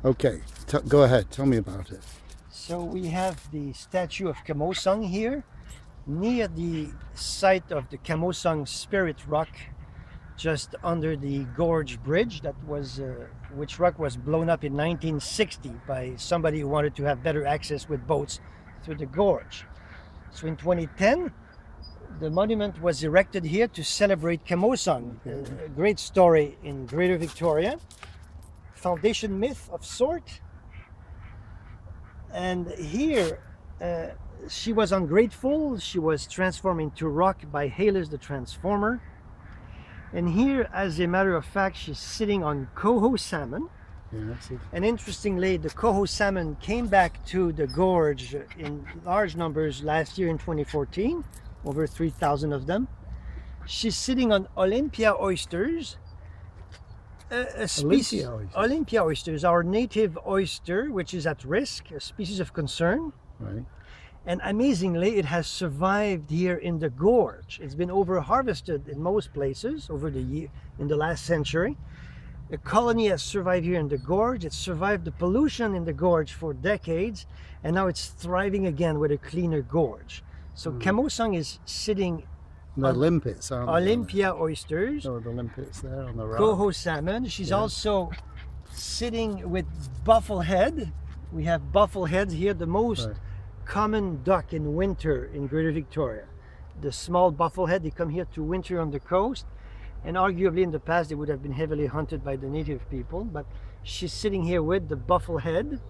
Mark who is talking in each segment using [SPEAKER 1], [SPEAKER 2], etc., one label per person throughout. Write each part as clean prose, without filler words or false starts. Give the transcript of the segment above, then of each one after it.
[SPEAKER 1] Okay, go ahead. Tell me about it.
[SPEAKER 2] So we have the statue of Camossung here, near the site of the Camossung Spirit Rock, just under the Gorge Bridge. Which rock was blown up in 1960 by somebody who wanted to have better access with boats through the gorge. So in 2010, the monument was erected here to celebrate Camossung, a great story in Greater Victoria, foundation myth of sort. And here, uh, she was ungrateful. She was transformed into rock by Halers the Transformer. And here, as a matter of fact, she's sitting on coho salmon.
[SPEAKER 1] Yeah, that's it.
[SPEAKER 2] And interestingly, the coho salmon came back to the gorge in large numbers last year in 2014, over 3,000 of them. She's sitting on Olympia oysters. A species, Olympia oysters, our native oyster, which is at risk, a species of concern.
[SPEAKER 1] Right.
[SPEAKER 2] And amazingly, it has survived here in the gorge. It's been over-harvested in most places in the last century. The colony has survived here in the gorge. It's survived the pollution in the gorge for decades, and now it's thriving again with a cleaner gorge. So Camossung is sitting
[SPEAKER 1] The limpets, aren't they?
[SPEAKER 2] Olympia oysters,
[SPEAKER 1] Oh, the limpets there on the right.
[SPEAKER 2] coho salmon. She's also sitting with bufflehead. We have buffleheads here, the most common duck in winter in Greater Victoria. The small bufflehead, they come here to winter on the coast, and arguably in the past they would have been heavily hunted by the native people, but she's sitting here with the bufflehead,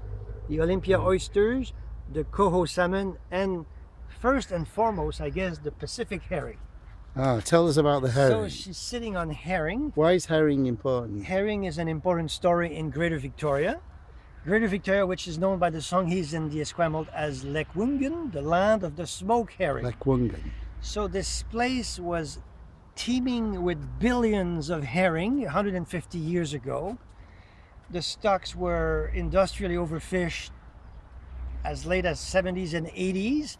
[SPEAKER 2] the Olympia oysters, the coho salmon, and first and foremost, I guess, the Pacific herring.
[SPEAKER 1] Tell us about the herring.
[SPEAKER 2] So she's sitting on herring.
[SPEAKER 1] Why is herring important?
[SPEAKER 2] Herring is an important story in Greater Victoria. Greater Victoria, which is known by the Songhees and the Esquimalt as Lekwungen, the land of the smoke herring.
[SPEAKER 1] Lekwungen.
[SPEAKER 2] So this place was teeming with billions of herring 150 years ago. The stocks were industrially overfished as late as 70s and 80s.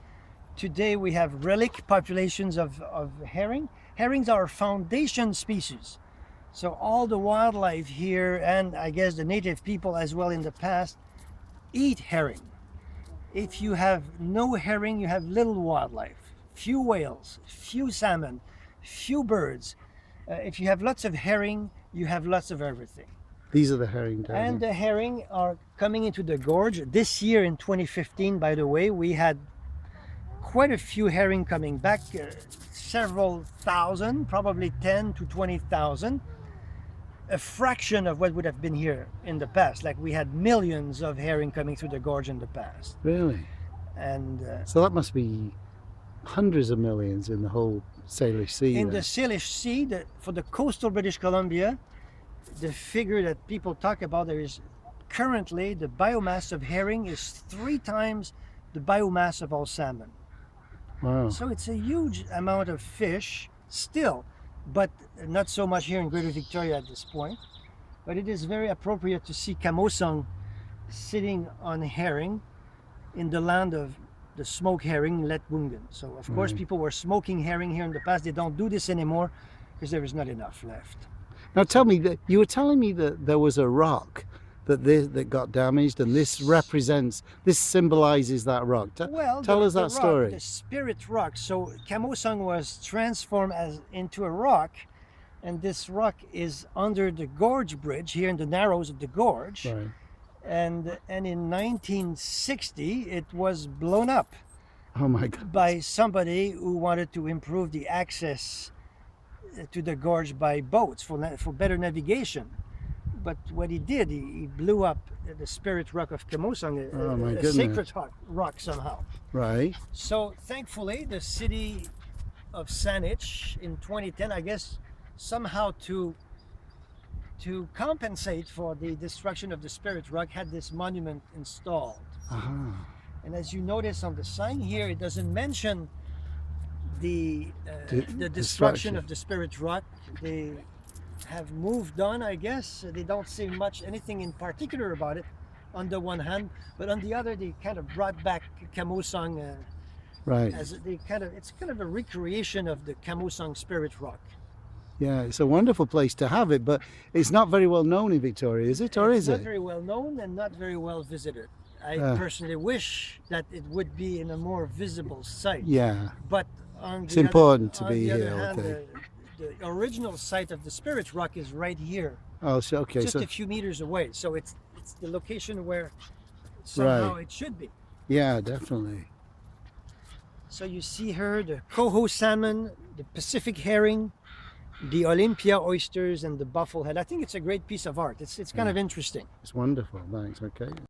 [SPEAKER 2] Today we have relic populations of herring. Herrings are a foundation species. So all the wildlife here, and I guess the native people as well in the past, eat herring. If you have no herring, you have little wildlife. Few whales, few salmon, few birds. If you have lots of herring, you have lots of everything.
[SPEAKER 1] These are the herring down
[SPEAKER 2] And the herring are coming into the gorge. This year in 2015, by the way, we had quite a few herring coming back, several thousand, probably 10 to 20,000. A fraction of what would have been here in the past. Like we had millions of herring coming through the gorge in the past.
[SPEAKER 1] Really?
[SPEAKER 2] And
[SPEAKER 1] so that must be hundreds of millions in the whole Salish Sea.
[SPEAKER 2] In the Salish Sea, for the coastal British Columbia, the figure that people talk about, there is currently the biomass of herring is 3 times the biomass of all salmon.
[SPEAKER 1] Wow.
[SPEAKER 2] So it's a huge amount of fish still, but not so much here in Greater Victoria at this point. But it is very appropriate to see Camossung sitting on herring in the land of the smoke herring, Lekwungen. So of course people were smoking herring here in the past. They don't do this anymore because there is not enough left.
[SPEAKER 1] Now tell me, that you were telling me that there was a rock that got damaged, and this symbolizes that rock. Tell us that story.
[SPEAKER 2] The spirit rock. So Camossung was transformed into a rock, and this rock is under the gorge bridge here in the narrows of the gorge.
[SPEAKER 1] Right.
[SPEAKER 2] And in 1960 it was blown up.
[SPEAKER 1] Oh my God.
[SPEAKER 2] By somebody who wanted to improve the access to the gorge by boats for better navigation. But what he did, he blew up the spirit rock of Camossung, a sacred rock somehow.
[SPEAKER 1] Right.
[SPEAKER 2] So thankfully, the city of Saanich in 2010, I guess, somehow to compensate for the destruction of the spirit rock, had this monument installed. And as you notice on the sign here, it doesn't mention the destruction of the spirit rock. They have moved on, I guess. They don't say anything in particular about it on the one hand, but on the other they kind of brought back Camossung
[SPEAKER 1] right.
[SPEAKER 2] It's kind of a recreation of the Camossung spirit rock.
[SPEAKER 1] Yeah, it's a wonderful place to have it, but it's not very well known in Victoria, is it? Or
[SPEAKER 2] It's
[SPEAKER 1] is
[SPEAKER 2] not
[SPEAKER 1] it?
[SPEAKER 2] very well known and not very well visited. I
[SPEAKER 1] Uh,
[SPEAKER 2] personally wish that it would be in a more visible site.
[SPEAKER 1] yeah,
[SPEAKER 2] But on
[SPEAKER 1] it's
[SPEAKER 2] the
[SPEAKER 1] important to
[SPEAKER 2] other, on
[SPEAKER 1] be
[SPEAKER 2] the other
[SPEAKER 1] here, I
[SPEAKER 2] hand,
[SPEAKER 1] think.
[SPEAKER 2] the original site of the Spirit's Rock is right here,
[SPEAKER 1] Oh, so, okay,
[SPEAKER 2] just
[SPEAKER 1] so,
[SPEAKER 2] a few meters away. So it's the location where somehow
[SPEAKER 1] right.
[SPEAKER 2] it should be.
[SPEAKER 1] Yeah, definitely.
[SPEAKER 2] So you see here the coho salmon, the Pacific herring, the Olympia oysters, and the bufflehead. I think it's a great piece of art. It's kind
[SPEAKER 1] Yeah.
[SPEAKER 2] of interesting.
[SPEAKER 1] It's wonderful. Thanks. Okay.